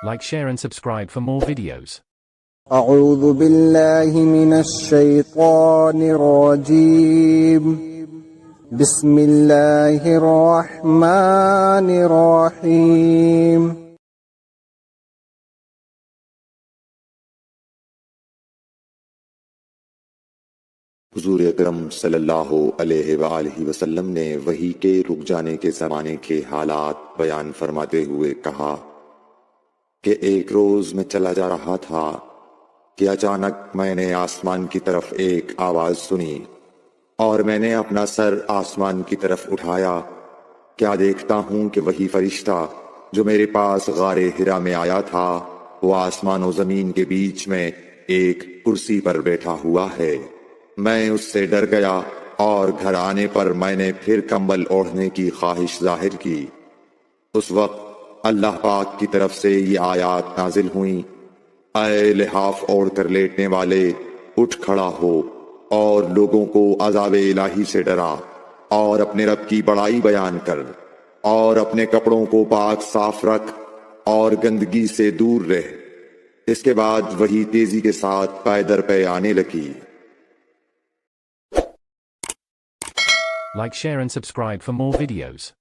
Like, share and subscribe for more videos. أعوذ بالله من الشيطان الرجيم بسم الله الرحمن الرحيم حضور اکرم صلی اللہ علیہ وآلہ وسلم نے وحی کے رک جانے کے زمانے کے حالات بیان فرماتے ہوئے کہا کہ ایک روز میں چلا جا رہا تھا کہ اچانک میں نے آسمان کی طرف ایک آواز سنی اور میں نے اپنا سر آسمان کی طرف اٹھایا. کیا دیکھتا ہوں کہ وہی فرشتہ جو میرے پاس غار حرا میں آیا تھا وہ آسمان و زمین کے بیچ میں ایک کرسی پر بیٹھا ہوا ہے. میں اس سے ڈر گیا اور گھر آنے پر میں نے پھر کمبل اوڑھنے کی خواہش ظاہر کی. اس وقت اللہ پاک کی طرف سے یہ آیات نازل ہوئیں: اے لحاف اوڑھ کر لیٹنے والے، اٹھ کھڑا ہو اور لوگوں کو عذاب الہی سے ڈرا اور اپنے رب کی بڑائی بیان کر اور اپنے کپڑوں کو پاک صاف رکھ اور گندگی سے دور رہ. اس کے بعد وہی تیزی کے ساتھ پے در پے آنے لگی. Like, share and subscribe for more videos.